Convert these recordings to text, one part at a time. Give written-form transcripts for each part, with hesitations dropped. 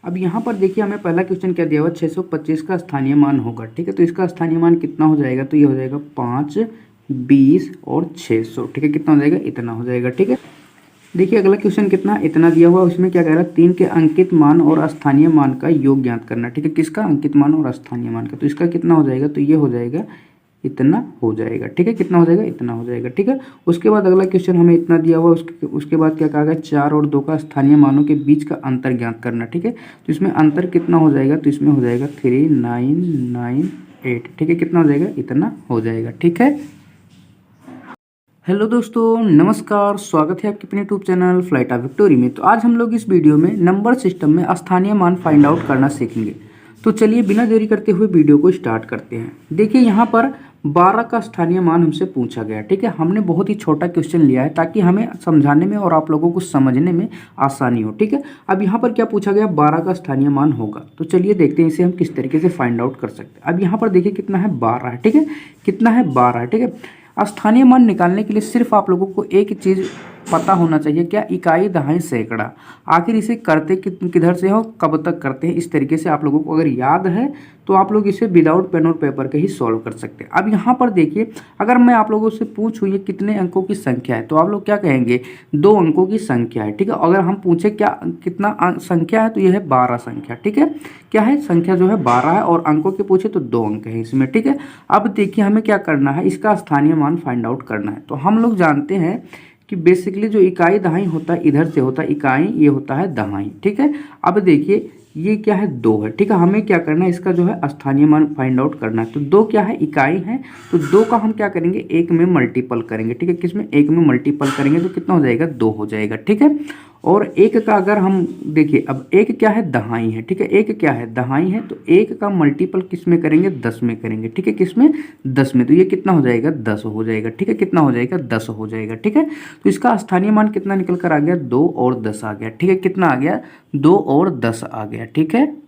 अब यहाँ पर देखिए हमें पहला क्वेश्चन क्या दिया हुआ 625 का स्थानीय मान होगा। ठीक है, तो इसका स्थानीय मान कितना हो जाएगा, तो ये हो जाएगा 5, 20 और 600। ठीक है, कितना हो जाएगा, इतना हो जाएगा। ठीक है, देखिए अगला क्वेश्चन कितना इतना दिया हुआ, उसमें क्या कह रहा है 3 के अंकित मान और स्थानीय मान का योग ज्ञात करना। ठीक है, किसका, अंकित मान और स्थानीय मान का, तो इसका कितना हो जाएगा, तो ये हो जाएगा इतना हो जाएगा। ठीक है, कितना हो जाएगा, इतना हो जाएगा। ठीक है, उसके बाद अगला क्वेश्चन हमें इतना दिया हुआ, उसके बाद क्या कहा गया 4 और 2 का स्थानीय मानों के बीच का अंतर ज्ञात करना। ठीक है, तो इसमें अंतर कितना हो जाएगा, तो इसमें हो जाएगा 3998। ठीक है, कितना हो जाएगा, इतना हो जाएगा। ठीक है, हेलो दोस्तों, नमस्कार, स्वागत है आपके अपने YouTube channel flight of victory में। तो आज हम लोग इस वीडियो में नंबर सिस्टम में स्थानीय मान फाइंड आउट करना सीखेंगे। तो चलिए बिना देरी करते हुए वीडियो को स्टार्ट करते हैं। देखिए यहाँ पर 12 का स्थानीय मान हमसे पूछा गया। ठीक है, हमने बहुत ही छोटा क्वेश्चन लिया है ताकि हमें समझाने में और आप लोगों को समझने में आसानी हो। ठीक है, अब यहाँ पर क्या पूछा गया, 12 का स्थानीय मान होगा। तो चलिए देखते हैं इसे हम किस तरीके से फाइंड आउट कर सकते हैं। अब यहाँ पर देखिए कितना है, 12 है। ठीक है, कितना है, 12 है। ठीक है, स्थानीय मान निकालने के लिए सिर्फ आप लोगों को एक चीज़ पता होना चाहिए, क्या, इकाई, दहाई, सैकड़ा। आखिर इसे करते किधर से हो, कब तक करते हैं, इस तरीके से आप लोगों को अगर याद है तो आप लोग इसे विदाउट पेन और पेपर के ही सॉल्व कर सकते हैं। अब यहाँ पर देखिए, अगर मैं आप लोगों से पूछूँ ये कितने अंकों की संख्या है, तो आप लोग क्या कहेंगे, 2 अंकों की संख्या है। ठीक है, अगर हम पूछे क्या कितना संख्या है, तो यह है 12 संख्या। ठीक है, क्या है, संख्या जो है 12 है, और अंकों के पूछे तो 2 अंक है इसमें। ठीक है, अब देखिए हमें क्या करना है, इसका स्थानीय मान फाइंड आउट करना है। तो हम लोग जानते हैं कि बेसिकली जो इकाई दहाई होता है इधर से होता है इकाई, ये होता है दहाई। ठीक है, अब देखिए ये क्या है, 2 है। ठीक है, हमें क्या करना है, इसका जो है स्थानीय मान फाइंड आउट करना है। तो 2 क्या है, इकाई है, तो 2 का हम क्या करेंगे, 1 में मल्टीपल करेंगे। ठीक है, किसमें, 1 में मल्टीपल करेंगे तो कितना हो जाएगा, 2 हो जाएगा। ठीक है, और 1 का अगर हम देखिए, अब 1 क्या है, दहाई है। ठीक है, 1 क्या है, दहाई है, तो 1 का मल्टीपल किस में करेंगे, 10 में करेंगे। ठीक है, किस में, 10 में, तो ये कितना हो जाएगा, 10 हो जाएगा। ठीक है, कितना हो जाएगा, 10 हो जाएगा। ठीक है, तो इसका स्थानीय मान कितना निकल कर आ गया, 2 और 10 आ गया। ठीक है, कितना आ गया, 2 और 10 आ गया। ठीक है,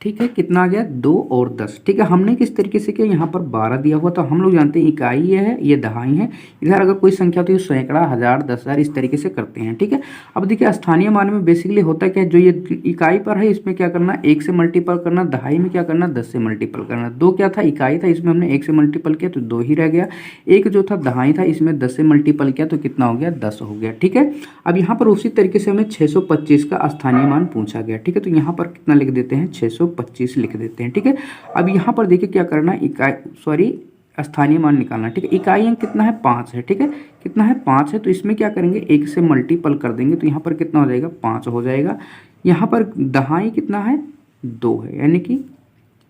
ठीक है, कितना आ गया, 2 और 10। ठीक है, हमने किस तरीके से किया, यहाँ पर 12 दिया हुआ, तो हम लोग जानते हैं इकाई ये है, ये दहाई है। इधर अगर कोई संख्या होती है सैकड़ा, हज़ार, 10,000, इस तरीके से करते हैं। ठीक है, अब देखिए स्थानीय मान में बेसिकली होता है क्या, जो ये इकाई पर है इसमें क्या करना, 1 से मल्टीपल करना, दहाई में क्या करना, 10 से मल्टीपल करना। 2 क्या था, इकाई था, इसमें हमने 1 से मल्टीपल किया तो 2 ही रह गया। 1 जो था दहाई था, इसमें 10 से मल्टीपल किया तो कितना हो गया, 10 हो गया। ठीक है, अब यहाँ पर उसी तरीके से हमें 625 का स्थानीय मान पूछा गया। ठीक है, तो यहाँ पर कितना लिख देते हैं, 625 लिख देते हैं। ठीक है, अब यहाँ पर देखिए क्या करना है, स्थानीय मान निकालना। ठीक है, इकाई अंक कितना है, 5 है। ठीक है, कितना है, 5 है, तो इसमें क्या करेंगे, 1 से मल्टीपल कर देंगे तो यहाँ पर कितना हो जाएगा, 5 हो जाएगा। यहाँ पर दहाई कितना है, 2 है, यानी कि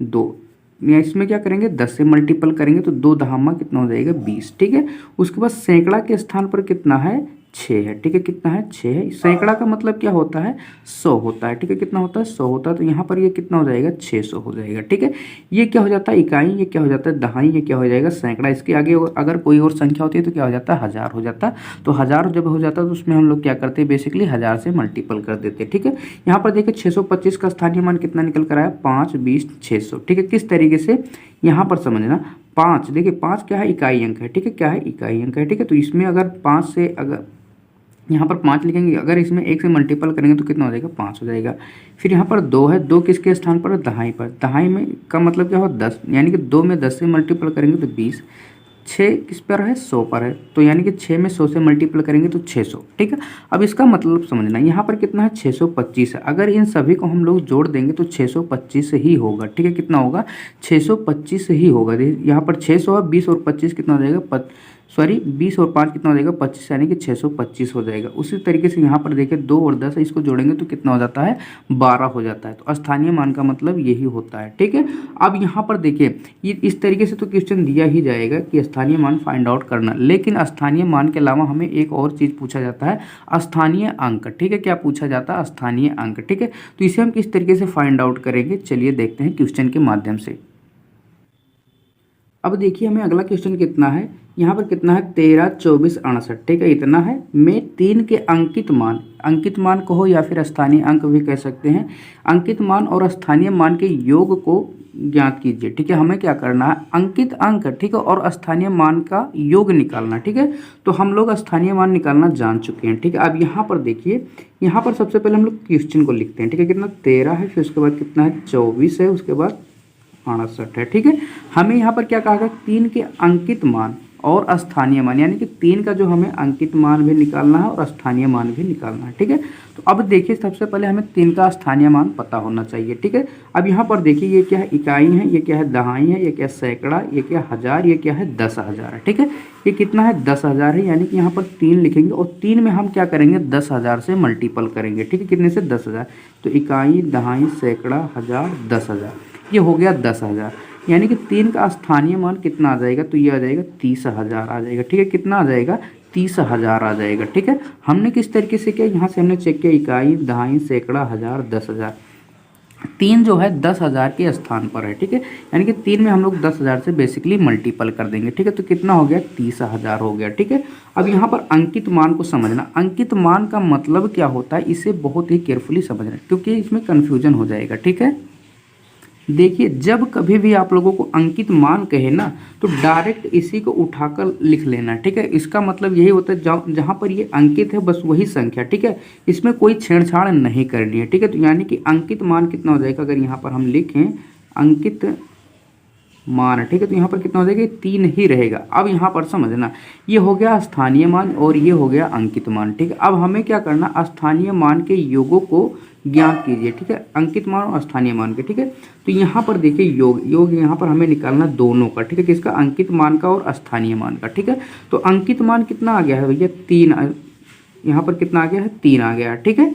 2, या इसमें क्या करेंगे, 10 से मल्टीपल करेंगे तो 2 दहामा कितना हो जाएगा, 20। ठीक है, उसके बाद सैकड़ा के स्थान पर कितना है, 6 है। ठीक है, कितना है, 6 है। सैकड़ा का मतलब क्या होता है, 100 होता है। ठीक है, कितना होता है, 100 होता है, तो यहाँ पर ये कितना हो जाएगा, 600 हो जाएगा। ठीक है, ये क्या हो जाता है, इकाई, ये क्या हो जाता है, दहाई, ये क्या हो जाएगा, सैकड़ा। इसके आगे अगर कोई और संख्या होती है तो क्या हो जाता है, 1000 हो जाता है। तो 1000 जब हो जाता है तो उसमें हम लोग क्या करते हैं, बेसिकली 1000 से मल्टीपल कर देते हैं। ठीक है, यहाँ पर देखिए 625 का स्थानीय मान कितना निकल कर आया, 5, 20, 600। ठीक है, किस तरीके से यहाँ पर समझना, 5 देखिए, 5 क्या है, इकाई अंक है। ठीक है, क्या है, इकाई अंक है। ठीक है, तो इसमें अगर 5 से अगर यहाँ पर 5 लिखेंगे, अगर इसमें 1 से मल्टीपल करेंगे तो कितना हो जाएगा, 5 हो जाएगा। फिर यहाँ पर 2 है, 2 किसके स्थान पर, दहाई पर। दहाई में का मतलब क्या हो, 10, यानी कि 2 में 10 से मल्टीपल करेंगे तो 20। 6 किस पर है, 100 पर है, तो यानी कि 6 में 100 से मल्टीपल करेंगे तो 600। ठीक है, अब इसका मतलब समझना, यहाँ पर कितना है, 625 है। अगर इन सभी को हम लोग जोड़ देंगे तो 625 ही होगा। ठीक है, कितना होगा, 625 ही होगा। यहाँ पर 600 है, 20 और 25 कितना हो जाएगा, 20 और 5 कितना हो जाएगा, 25, यानी कि 625 हो जाएगा। उसी तरीके से यहाँ पर देखिए 2 और 10 इसको जोड़ेंगे तो कितना हो जाता है, 12 हो जाता है। तो स्थानीय मान का मतलब यही होता है। ठीक है, अब यहाँ पर देखिए ये इस तरीके से तो क्वेश्चन दिया ही जाएगा कि स्थानीय मान फाइंड आउट करना, लेकिन स्थानीय मान के अलावा हमें एक और चीज़ पूछा जाता है, स्थानीय अंक। ठीक है, क्या पूछा जाता है, स्थानीय अंक। ठीक है, तो इसे हम किस तरीके से फाइंड आउट करेंगे, चलिए देखते हैं क्वेश्चन के माध्यम से। अब देखिए हमें अगला क्वेश्चन कितना है, यहाँ पर कितना है 13, 24, 68, ठीक है इतना है। में 3 के अंकित मान कहो या फिर स्थानीय अंक भी कह सकते हैं, अंकित मान और स्थानीय मान के योग को ज्ञात कीजिए। ठीक है, हमें क्या करना है, अंकित अंक ठीक है और स्थानीय मान का योग निकालना। ठीक है, तो हम लोग स्थानीय मान निकालना जान चुके हैं। ठीक है, अब यहाँ पर देखिए, यहाँ पर सबसे पहले हम लोग क्वेश्चन को लिखते हैं। ठीक है, कितना 13 है, फिर उसके बाद कितना है 24 है, उसके बाद 68 है। ठीक है, हमें यहाँ पर क्या कहा गया, 3 के अंकित मान और स्थानीय मान, यानी कि 3 का जो हमें अंकित मान भी निकालना है और स्थानीय मान भी निकालना है। ठीक है, तो अब देखिए सबसे पहले हमें 3 का स्थानीय मान पता होना चाहिए। ठीक है, अब यहाँ पर देखिए ये क्या है, इकाई है, ये क्या है दहाई है, ये क्या सैकड़ा, ये क्या हजार, ये क्या है 10,000 है। ठीक है, ये कितना है 10,000 है, यानी कि यहाँ पर 3 लिखेंगे और 3 में हम क्या करेंगे 10,000 से मल्टीपल करेंगे। ठीक है, कितने से 10,000, तो इकाई, दहाई, सैकड़ा, हजार, 10,000, ये हो गया 10,000। यानी कि 3 का स्थानीय मान कितना आ जाएगा, तो ये आ जाएगा 30,000 आ जाएगा। ठीक है, कितना आ जाएगा 30,000 आ जाएगा। ठीक है, हमने किस तरीके से किया, यहाँ से हमने चेक किया इकाई, दहाई, सैकड़ा, हजार, 10,000। 3 जो है 10,000 के स्थान पर है। ठीक है, यानी कि 3 में हम लोग 10,000 से बेसिकली मल्टीपल कर देंगे। ठीक है, तो कितना हो गया 30,000 हो गया। ठीक है, अब यहाँ पर अंकित मान को समझना, अंकित मान का मतलब क्या होता है, इसे बहुत ही केयरफुली समझना क्योंकि इसमें कन्फ्यूजन हो जाएगा। ठीक है, देखिए जब कभी भी आप लोगों को अंकित मान कहे ना, तो डायरेक्ट इसी को उठाकर लिख लेना। ठीक है, इसका मतलब यही होता है जहाँ पर ये अंकित है बस वही संख्या। ठीक है, इसमें कोई छेड़छाड़ नहीं करनी है। ठीक है, तो यानी कि अंकित मान कितना हो जाएगा, अगर यहाँ पर हम लिखें अंकित मान, ठीक है, तो यहाँ पर कितना हो जाएगा 3 ही रहेगा। अब यहाँ पर समझना, ये हो गया स्थानीय मान और ये हो गया अंकित मान। ठीक है, अब हमें क्या करना, स्थानीय मान के योगों को ज्ञात कीजिए। ठीक है, अंकित मान और स्थानीय मान के। ठीक है, तो यहाँ पर देखिए योग यहाँ पर हमें निकालना दोनों का। ठीक है, किसका, अंकित मान का और स्थानीय मान का। ठीक है, तो अंकित मान कितना आ गया है भैया 3, यहाँ पर कितना आ गया है 3 आ गया है। ठीक है,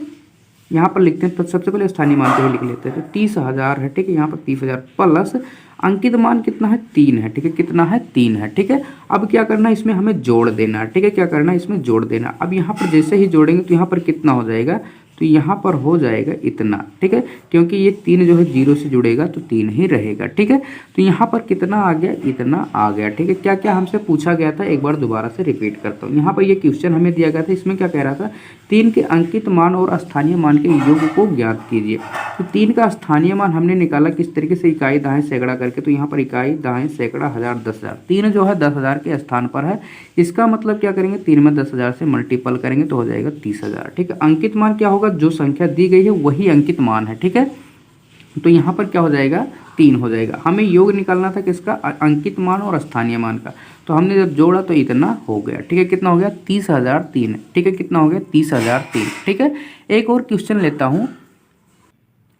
यहाँ पर लिखते हैं, तो सबसे पहले स्थानीय मान को ही लिख लेते हैं, तो 30,000 है। ठीक है, यहाँ पर 30,000 प्लस अंकित मान कितना है 3 है। ठीक है, कितना है 3 है। ठीक है, अब क्या करना है, इसमें हमें जोड़ देना है। ठीक है, क्या करना है, इसमें जोड़ देना। अब यहाँ पर जैसे ही जोड़ेंगे तो यहाँ पर कितना हो जाएगा, तो यहाँ पर हो जाएगा इतना। ठीक है, क्योंकि ये 3 जो है 0 से जुड़ेगा तो 3 ही रहेगा। ठीक है, तो यहाँ पर कितना आ गया, इतना आ गया। ठीक है, क्या क्या हमसे पूछा गया था, एक बार दोबारा से रिपीट करता हूँ। यहाँ पर ये क्वेश्चन हमें दिया गया था, इसमें क्या कह रहा था, 3 के अंकित मान और स्थानीय मान के योग को ज्ञात कीजिए। तो 3 का स्थानीय मान हमने निकाला किस तरीके से, इकाई, दहाई, सैकड़ा करके। तो यहाँ पर इकाई, दहाई, सैकड़ा, हजार, 10,000, 3 जो है 10,000 के स्थान पर है। इसका मतलब क्या करेंगे, 3 में 10,000 से मल्टीपल करेंगे तो हो जाएगा 30,000। ठीक है, अंकित मान क्या होगा, जो संख्या दी गई है वही अंकित मान है। ठीक है, तो यहाँ पर क्या हो जाएगा 3 हो जाएगा। हमें योग निकालना था किसका, अंकित मान और स्थानीय मान का, तो हमने जब जोड़ा तो इतना हो गया। ठीक है, कितना हो गया 30,003। ठीक है, कितना हो गया 30,003। ठीक है, एक और क्वेश्चन लेता हूँ।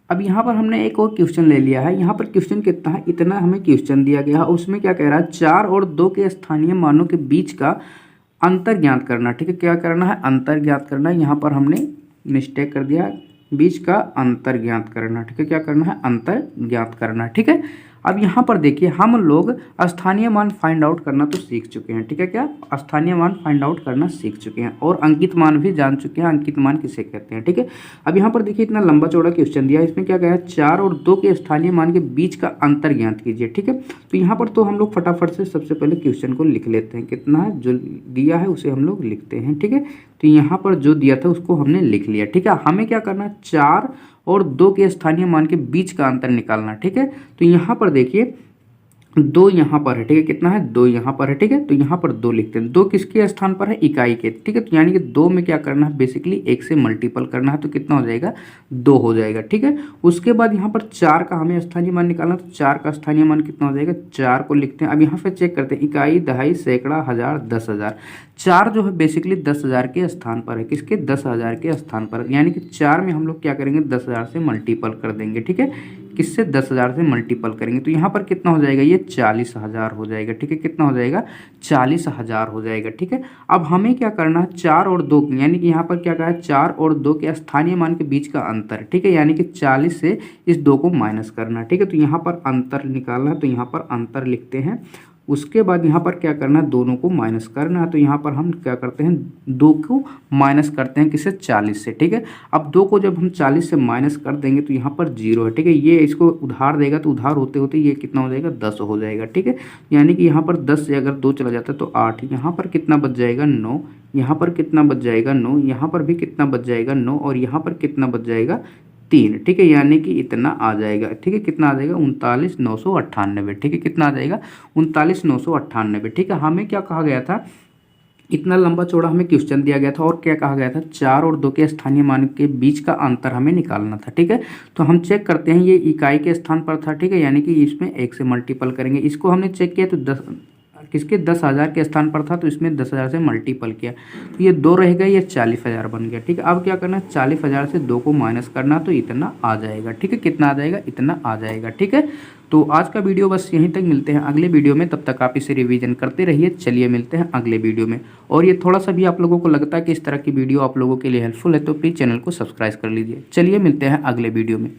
अब यहाँ पर हमने एक और क्वेश्चन ले लिया है। यहाँ पर क्वेश्चन कितना है, इतना हमें क्वेश्चन दिया गया है। उसमें क्या कह रहा है, 4 और 2 के स्थानीय मानों के बीच का अंतर ज्ञात करना। ठीक है, क्या करना है, अंतर ज्ञात करना है। यहाँ पर हमने मिस्टेक कर दिया, बीच का अंतर ज्ञात करना। ठीक है, क्या करना है, अंतर ज्ञात करना। ठीक है, अब यहाँ पर देखिए हम लोग स्थानीय मान फाइंड आउट करना तो सीख चुके हैं। ठीक है, क्या स्थानीय मान फाइंड आउट करना सीख चुके हैं और अंकित मान भी जान चुके हैं, अंकित मान किसे कहते हैं। ठीक है, अब यहाँ पर देखिए इतना लंबा चौड़ा क्वेश्चन दिया है, इसमें क्या कहा है, 4 और 2 के स्थानीय मान के बीच का अंतर ज्ञात कीजिए। ठीक है, तो यहाँ पर तो हम लोग फटाफट से सबसे पहले क्वेश्चन को लिख लेते हैं, कितना है जो दिया है उसे हम लोग लिखते हैं। ठीक है, तो यहाँ पर जो दिया था उसको हमने लिख लिया। ठीक है, हमें क्या करना है, 4 और 2 के स्थानीय मान के बीच का अंतर निकालना। ठीक है, तो यहाँ पर देखिए 2 यहाँ पर है। ठीक है, कितना है 2 यहाँ पर है। ठीक है, तो यहाँ पर 2 लिखते हैं, 2 किसके स्थान पर है, इकाई के। ठीक है, तो यानी कि 2 में क्या करना है, बेसिकली 1 से मल्टीपल करना है, तो कितना हो जाएगा 2 हो जाएगा। ठीक है, उसके बाद यहाँ पर 4 का हमें स्थानीय मान निकालना, तो 4 का स्थानीय मान कितना हो जाएगा, 4 को लिखते हैं। अब यहाँ पे चेक करते हैं, इकाई, दहाई, सैकड़ा, हजार, 10,000। 4 जो है बेसिकली 10,000 के स्थान पर है, किसके, 10,000 के स्थान पर, यानी कि 4 में हम लोग क्या करेंगे 10,000 से मल्टीपल कर देंगे। ठीक है, किससे, 10,000 से मल्टीपल करेंगे, तो यहाँ पर कितना हो जाएगा, ये 40,000 हो जाएगा। ठीक है, कितना हो जाएगा, 40,000 हो जाएगा। ठीक है, अब हमें क्या करना है, 4 और 2 यानी कि यहाँ पर क्या कहा है, 4 और 2 के स्थानीय मान के बीच का अंतर। ठीक है, यानी कि 40 से इस 2 को माइनस करना। ठीक है, तो यहाँ पर अंतर निकालना है, तो यहाँ पर अंतर लिखते हैं। उसके बाद यहाँ पर क्या करना है, दोनों को माइनस करना है। तो यहाँ पर हम क्या करते हैं, 2 को माइनस करते हैं किससे, 40 से। ठीक है, अब 2 को जब हम 40 से माइनस कर देंगे तो यहाँ पर 0 है। ठीक है, ये इसको उधार देगा तो उधार होते होते ये कितना हो जाएगा, 10 हो जाएगा। ठीक है, यानी कि यहाँ पर 10 से अगर 2 चला जाता है तो 8, यहाँ पर कितना बच जाएगा, 9, यहाँ पर कितना बच जाएगा, 9, यहाँ पर भी कितना बच जाएगा, 9, और यहाँ पर कितना बच जाएगा, 3। ठीक है, यानी कि इतना आ जाएगा। ठीक है, कितना आ जाएगा, 39,998। ठीक है, कितना आ जाएगा, 39,998। ठीक है, हमें क्या कहा गया था, इतना लंबा चौड़ा हमें क्वेश्चन दिया गया था और क्या कहा गया था, 4 और 2 के स्थानीय मान के बीच का अंतर हमें निकालना था। ठीक है, तो हम चेक करते हैं, ये इकाई के स्थान पर था। ठीक है, यानी कि इसमें 1 से मल्टीपल करेंगे। इसको हमने चेक किया तो 10 किसके 10,000 के स्थान पर था, तो इसमें 10,000 से मल्टीपल किया तो ये 2 रहेगा, ये 40,000 बन गया। ठीक है, अब क्या करना है, 40,000 से 2 को माइनस करना तो इतना आ जाएगा। ठीक है, कितना आ जाएगा, इतना आ जाएगा। ठीक है, तो आज का वीडियो बस यहीं तक, मिलते हैं अगले वीडियो में, तब तक आप इसे रिवीजन करते रहिए। चलिए मिलते हैं अगले वीडियो में। और ये थोड़ा सा भी आप लोगों को लगता है कि इस तरह की वीडियो आप लोगों के लिए हेल्पफुल है तो प्लीज़ चैनल को सब्सक्राइब कर लीजिए। चलिए मिलते हैं अगले वीडियो में।